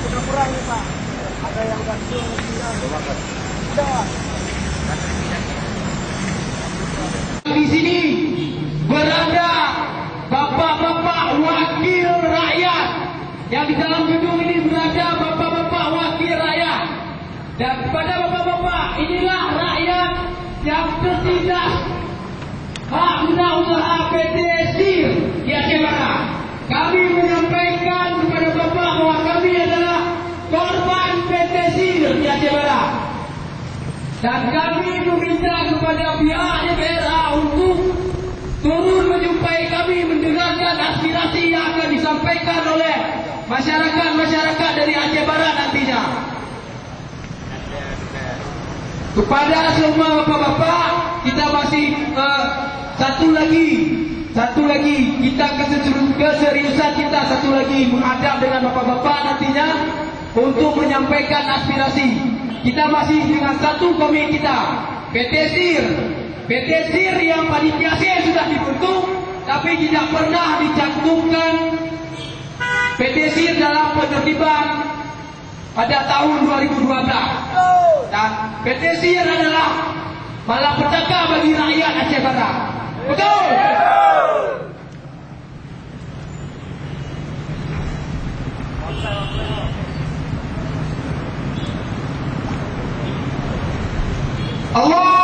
Udah kurang nih Pak. Ada yang gantung Di sini berada bapak-bapak wakil rakyat. Yang di dalam gedung ini berada bapak-bapak wakil rakyat. Dan kepada bapak-bapak, inilah rakyat yang tertindas hak guna usaha PT SIR di Aceh Barat. Kami menyampaikan kepada bapak bahwa kami adalah korban PT SIR di Aceh Barat. Dan kami meminta kepada pihak DPRA untuk turun menjumpai kami, mendengarkan aspirasi yang akan disampaikan oleh masyarakat-masyarakat dari Aceh Barat nantinya. Kepada semua bapak-bapak, kita masih satu lagi kita keseriusan kita satu lagi menghadap dengan bapak-bapak nantinya untuk menyampaikan aspirasi. Kita masih dengan satu komit kita, PT SIR yang panitia sudah dibentuk, tapi tidak pernah dicantumkan PT SIR dalam penertiban pada tahun 2012. Dan PT SIR adalah malapetaka bagi rakyat Aceh Barat. Betul? Allah